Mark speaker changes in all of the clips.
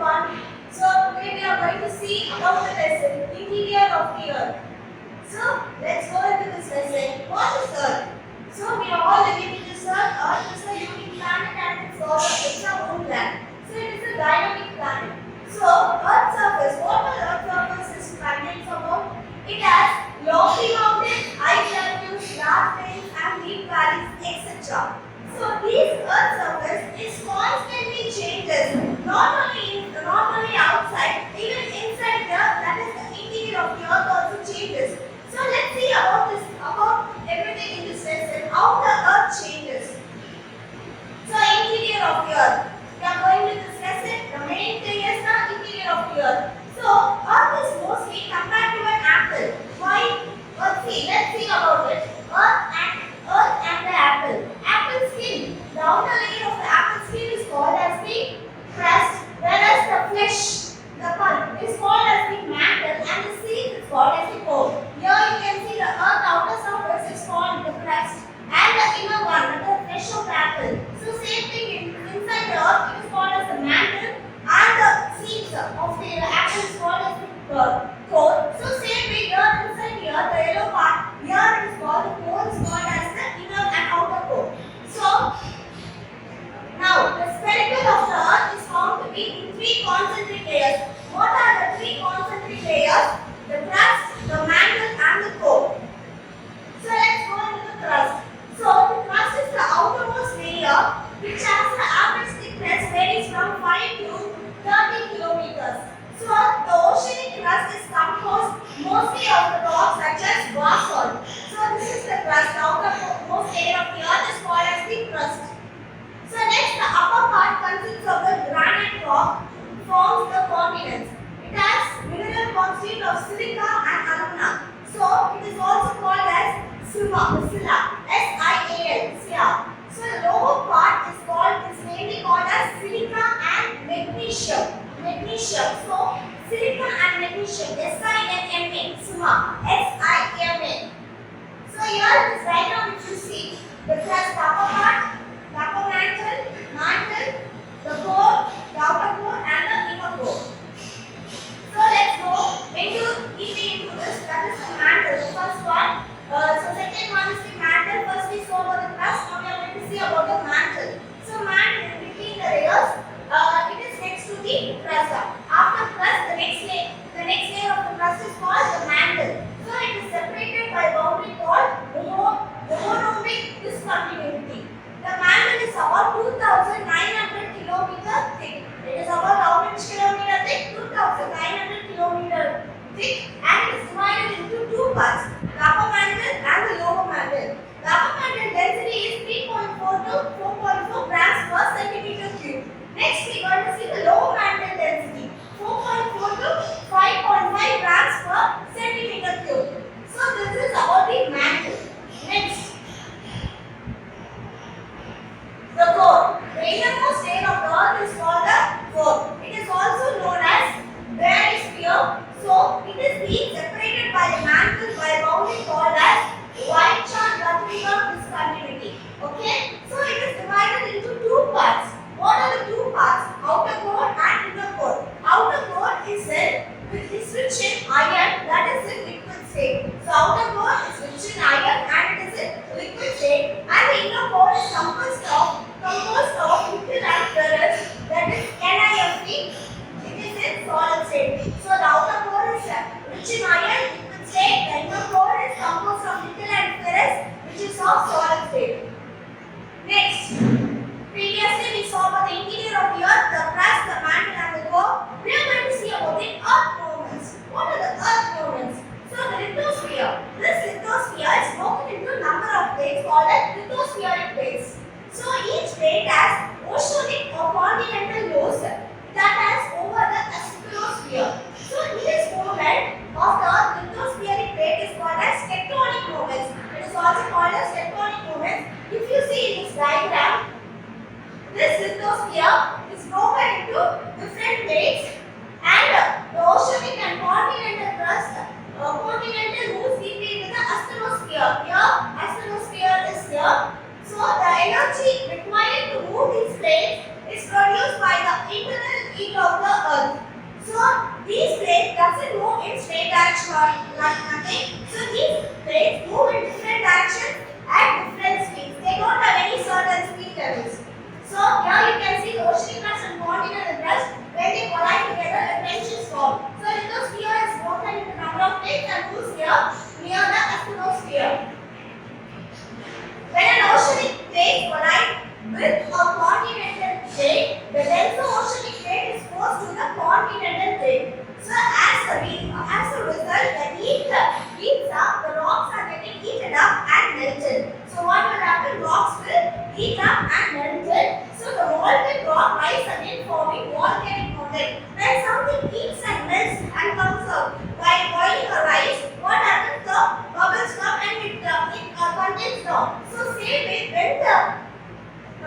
Speaker 1: everyone. So today we are going to see about the lesson interior of the earth. So let's go into this lesson. What is earth? So we are all living in this earth. Earth is a unique planet and it's our own planet. So it is a dynamic planet. So earth surface, what will earth surface is contains about? It has lofty mountains, high plateaus, large plains and deep valleys, etc. So this earth surface is constantly changes, not only outside, even inside that is the interior of the earth also changes. So let's see about everything in this lesson, how the earth changes. So interior of the earth. We are going to this lesson. The main thing is the interior of the earth. So earth is mostly compared to an apple. Why? Let's see about it. Earth and the apple. Apple skin. The outer layer of the apple skin is called as the crust, whereas the flesh, the pulp, is called as the mantle, and the seed is called as the core. Here you can see the earth outer surface is called the crust, and the inner one, the flesh of the apple. So same thing inside the earth, it is called as the mantle, and the seeds of the apple is called as the core. So same way here inside here, the yellow part, here it is called the core, is called as the inner and outer core. So now the spherical of the earth is found to be in three concentric layers. What are the three concentric layers? The crust, the mantle and the core. So let's go into the crust. So the crust is the outermost layer which has the average thickness varies from 5 to 30 kilometers. So the oceanic crust is composed mostly of the rocks such as basalt. So this is the crust. The outermost layer of the earth is called as the crust. So next, the upper part consists of the granite rock forms the continents. It has mineral constitute of silica and alumina. So it is also called as Silla, S-I-A-L, Silla. So the lower part is mainly called as silica and magnesium. So silica and magnesium, S-I-N-M-A, Silla, S-I-M-A. So here in this diagram which you see, the crust, the upper part, the upper mantle, the core, the outer core and the inner core. So let's go into this, that is the mantle, the first one. So second one is the mantle. First we saw about the crust, now we are going to see about the mantle. So mantle between the layers, it is next to the crust. After crust, the next layer of the crust is called the mantle. So it is separated by a boundary called homorrhoic discontinuity. The mantle is about 2,900 kilometers thick. It is about how much kilometer thick? 2,900 kilometers thick, and it is divided into two parts, the upper mantle and the lower mantle. The upper mantle density is 3.4 to 4.4 grams per centimeter cube. Next we are going to see the lower mantle density, 4.4 to 5.5 grams per centimeter cube. So this is about the mantle. Next, the core. The innermost layer of the earth is called the core. It is also known as barysphere. So it is being separated by the mantle by a boundary called as White-Chan-Rodriguez discontinuity. Okay? So it is divided into two parts. What are the two parts? Outer core and inner core. Outer core is rich in iron, that is in liquid state. So outer core is rich in iron and it is in liquid state, and the inner core is composed of nickel and ferrous, that is NiFe. It is in solid state. So the outer core is rich in iron, liquid state. The inner core is composed of nickel and ferrous, which is of solid state. Next, previously we saw about the interior of the earth, the crust, the mantle and the core. We are going to see about the earth movements. What are the earth movements? So the lithosphere. This lithosphere is broken into a number of plates called as lithospheric plates. So each plate has oceanic or continental lows that has over the astrosphere. So this movement of the lithospheric plate is called as tectonic movements. It is also called as tectonic movements. of the earth. So these plates doesn't move in straight direction or like nothing. So these plates move in different directions at different speeds. They don't have any certain speed levels. So here you can see the oceanic crust and continental crust. When they collide together, a trenches form. So lithosphere is broken into number of plates and moves here near the astrosphere. When an oceanic plate collides with a continental plate, the denser oceanic plate is forced to the continental plate. So as a result, the heat heats up, the rocks are getting heated up and melted. So what will happen? Rocks will heat up and melted. So the molten rock rise again forming volcanic mountain. When something heats and melts and comes out by boiling or rise, what happens? The bubbles come and it condenses down. So same way when the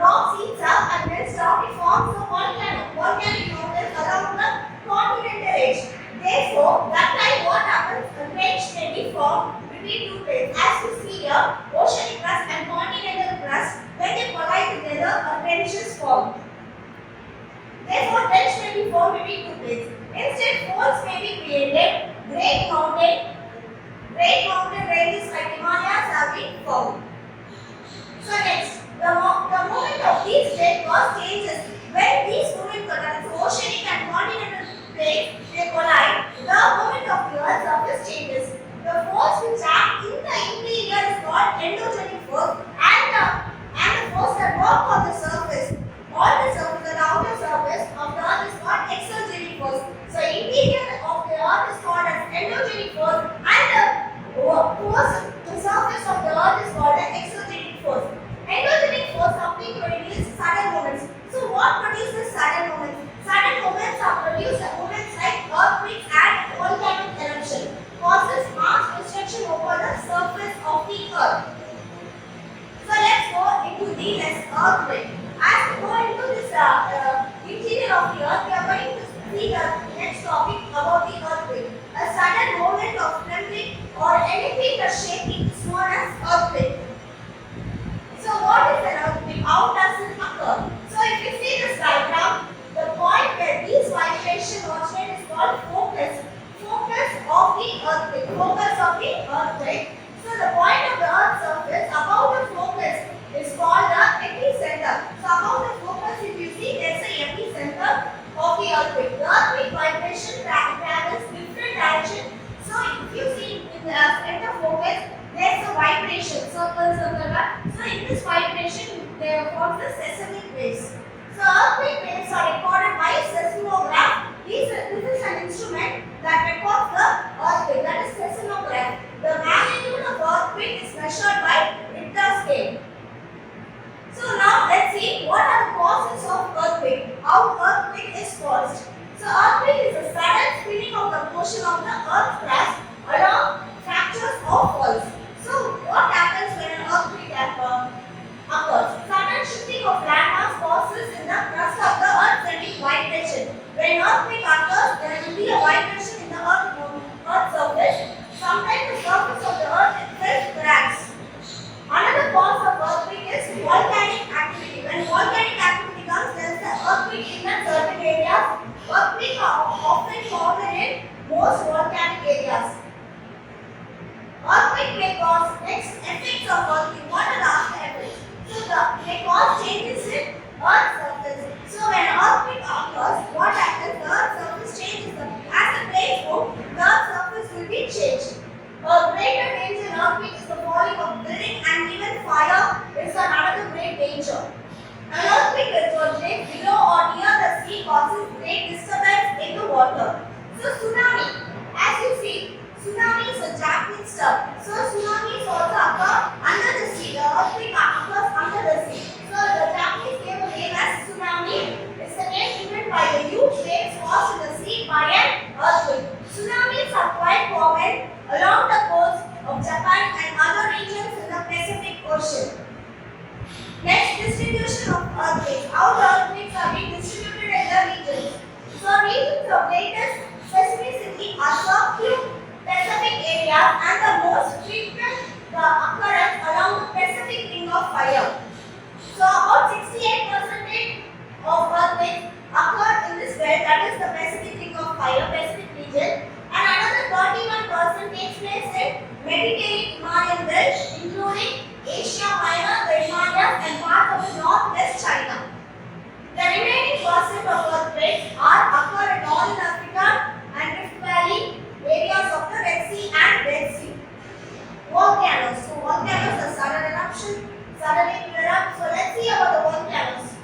Speaker 1: rock heats up and melts down, it forms a volcanic mountains along the continental edge. Therefore, that time what happens? A trench may be formed between two plates. As you see here, oceanic crust and continental crust, when they collide together, a trench is formed. Therefore, trench may be formed between two plates. Instead, folds may be created. Great mountain ranges like Himalayas have been formed. So next, the movement of these plate cause changes. When these movements occur, so oceanic and continental plates they collide, the movement of the Earth's surface changes. The force which acts in the interior is called endogenic force, and the force that works on the surface, the outer surface of the Earth is called exogenic force. So interior of the Earth is called as endogenic force, and the surface of the Earth is called as exogenic force. Endogenic force something produces sudden movements. So what produces sudden movements? Sudden movements are produced at movements like earthquakes and volcanic eruption. Causes mass destruction over the surface of the Earth. So let's go into the next earthquake. As we go into this interior of the Earth, we are going to see the next topic about the earthquake. A sudden movement of trembling or anything that's shaking is known as earthquake. So what is an earthquake? How does it occur? So if you see this diagram, the point where these vibrations originate is called focus. Focus of the earthquake. Focus of the earthquake. So the point of the Earth's surface above the focus is called the epicenter. So above the focus, if you see, there's an epicenter of the earthquake. The earthquake vibration travels different directions. So if you see in the center focus, there's a vibration, circle. So in this vibration, there forms the seismic waves. So earthquake waves are recorded by seismograph. This is an instrument that records the earthquake, that is seismograph. The magnitude of earthquake is measured by Richter scale. So now let's see what are the causes of earthquake. How earthquake is caused. So earthquake is a sudden spinning of the portion of the earth's crust along fractures or faults. So what happens when an earthquake occurs? Sudden shifting of landmass causes in the crust of the earth sending vibration. When earthquake occurs, there will be a vibration in the earth surface. Sometimes the surface of the earth itself cracks. Another cause of earthquake is volcanic activity. When volcanic activity comes, there is an earthquake in certain areas. Earthquakes are often found in most volcanic areas. Earthquake may cause next effects of earthquake. What are the after effects? So they cause changes in earth's surface. So when earthquake occurs, what happens? The earth's surface changes. As the plates move, the earth's surface will be changed. A greater danger in earthquake is the falling of building, and even fire is another great danger. An earthquake is originates below or near the sea causes great disturbance in the water. So tsunami, as you see, tsunami is a Japanese term. So tsunamis also occur under the sea. The earthquake occurs under the sea. So the Japanese gave a name as tsunami. It's the name given by the huge waves caused in the sea by an earthquake. Tsunamis are quite common along the coast of Japan and other regions in the Pacific Ocean. Next, distribution of earthquakes. How the earthquakes are being distributed in the regions. So regions of greatest specificity are subdued Pacific areas, and the most frequent the Mediterranean Himalayan belt, including Asia Minor, the Himalayas, and parts of the northwest China. The remaining percent of earthquakes occur in northern Africa and Rift Valley, areas of the Red Sea and Dead Sea. Volcanoes. So volcanoes are sudden eruption, suddenly erupt. So let's see about the volcanoes.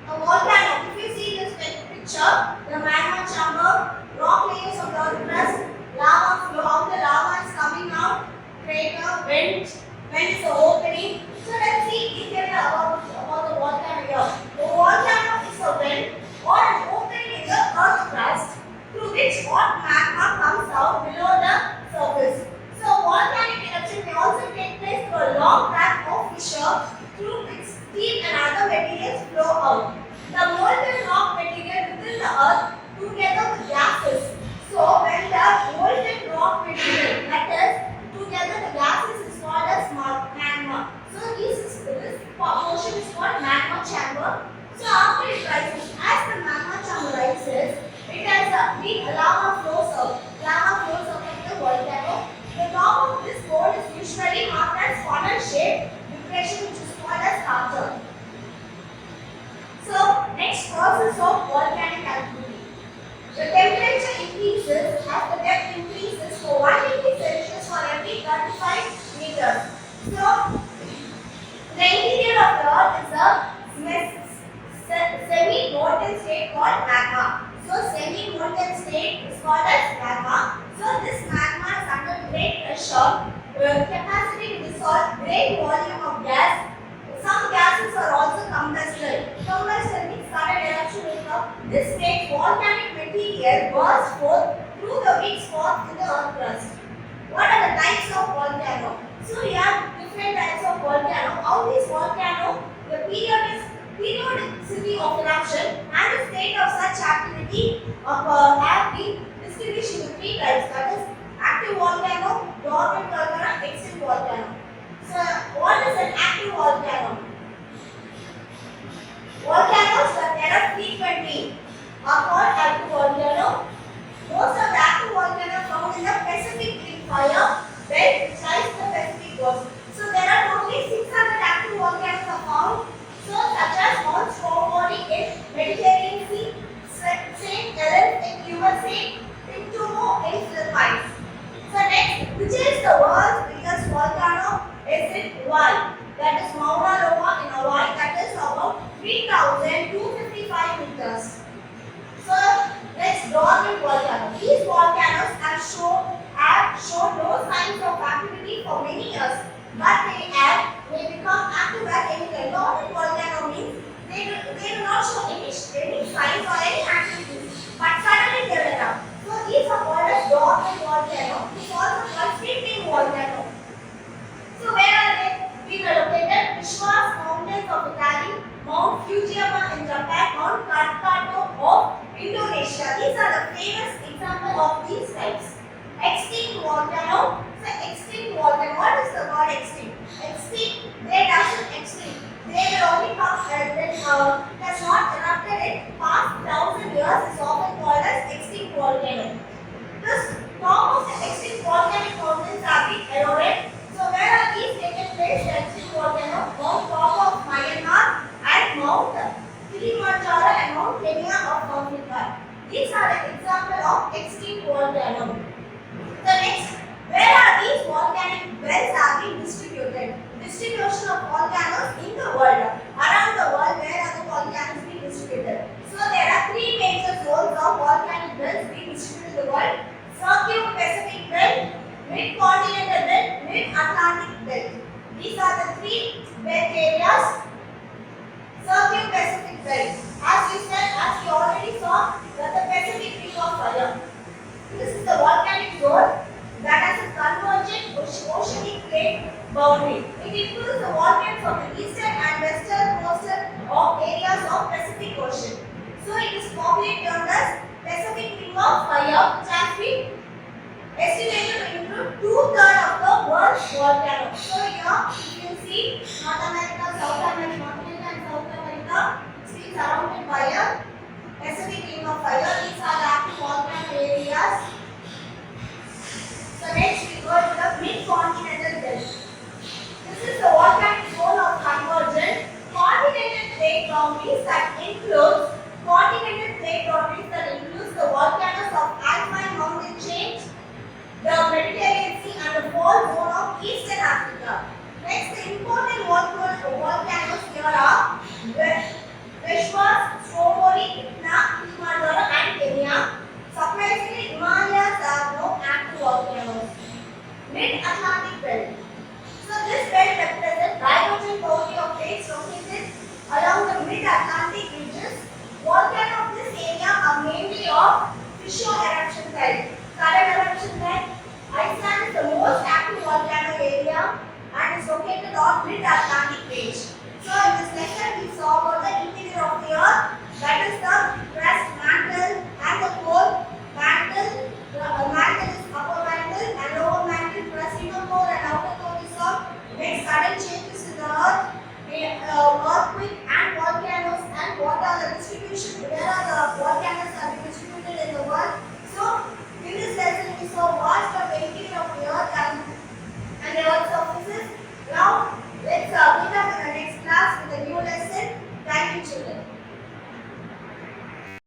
Speaker 1: A volcano, if you see this picture, the magma chamber, rock layers of the earth crust, lava flow, how the lava is coming out, crater, vent is the opening. So let's see detail about the volcano here. The volcano is a vent or an opening in the earth crust through which hot magma comes out below the surface. So volcanic eruption may also take place through a long tract of fissure through which steam and other materials flow out. The molten rock material within the earth together with gases. So when the molten rock material matters together the gases is called as magma. So this portion is called magma chamber. So after it rises, as the magma chamber rises, it has lava flows out. Lava flows out of the volcano. The top of this bowl is usually marked as funnel-shaped depression, which is called as crater. So next process of volcanic activity. The temperature increases as the depth increases for 1 degree Celsius for every 35 meters. So the interior of the earth is a semi-molten state called magma. So semi-molten state is called as magma. So this magma is under great pressure, capacity to dissolve great volume of gas. Some gases are also combusted. Combustion means sudden eruption will come. This makes volcanic material burst forth through the weak spots in the earth crust. What are the types of volcano? So we have different types of volcano. How these volcano, the periodicity of eruption and the state of such activity have been distinguished into 3 types. That is active volcano, dormant volcano, extinct volcano. So what is an active volcano? Volcanoes that erupt frequently are called active volcano. Most of the active volcanoes found in the Pacific Ring fire belt which lies in the Pacific Coast. So there are totally 600 active volcanoes are found. So such as Mount Stromboli in Mediterranean Sea, St. Helens in USA, Pintumo in Philippines. So next, which is the world's biggest volcano? Is in Hawaii. That is Mauna Loa in Hawaii. That is about 3,255 meters. So let's dormant volcano. These volcanoes have shown no signs of activity for many years, but may become active at any time. Dormant volcano means they do not show any signs or any activities, but suddenly they will erupt. So these are called as dormant volcano. It is also called sleeping volcano. So where are they? We were located Vishwas Mountains of Italy, Mount Fujiyama in Japan, Mount Krakatoa of Indonesia. These are the famous examples of these types. Extinct volcano. So extinct volcano. What is the word extinct? Extinct. They doesn't extinct. They will only come has not erupted in past 1,000 years. Is often called as extinct volcano. The top of the extinct volcanic mountains are being eroded. So where are these taken place? The extinct volcano, Mount Top of Myanmar and Mount Kilimanjaro and Mount Kenya of Africa. These are the example of extinct volcano. The next, where are these volcanic belts are being distributed? Distribution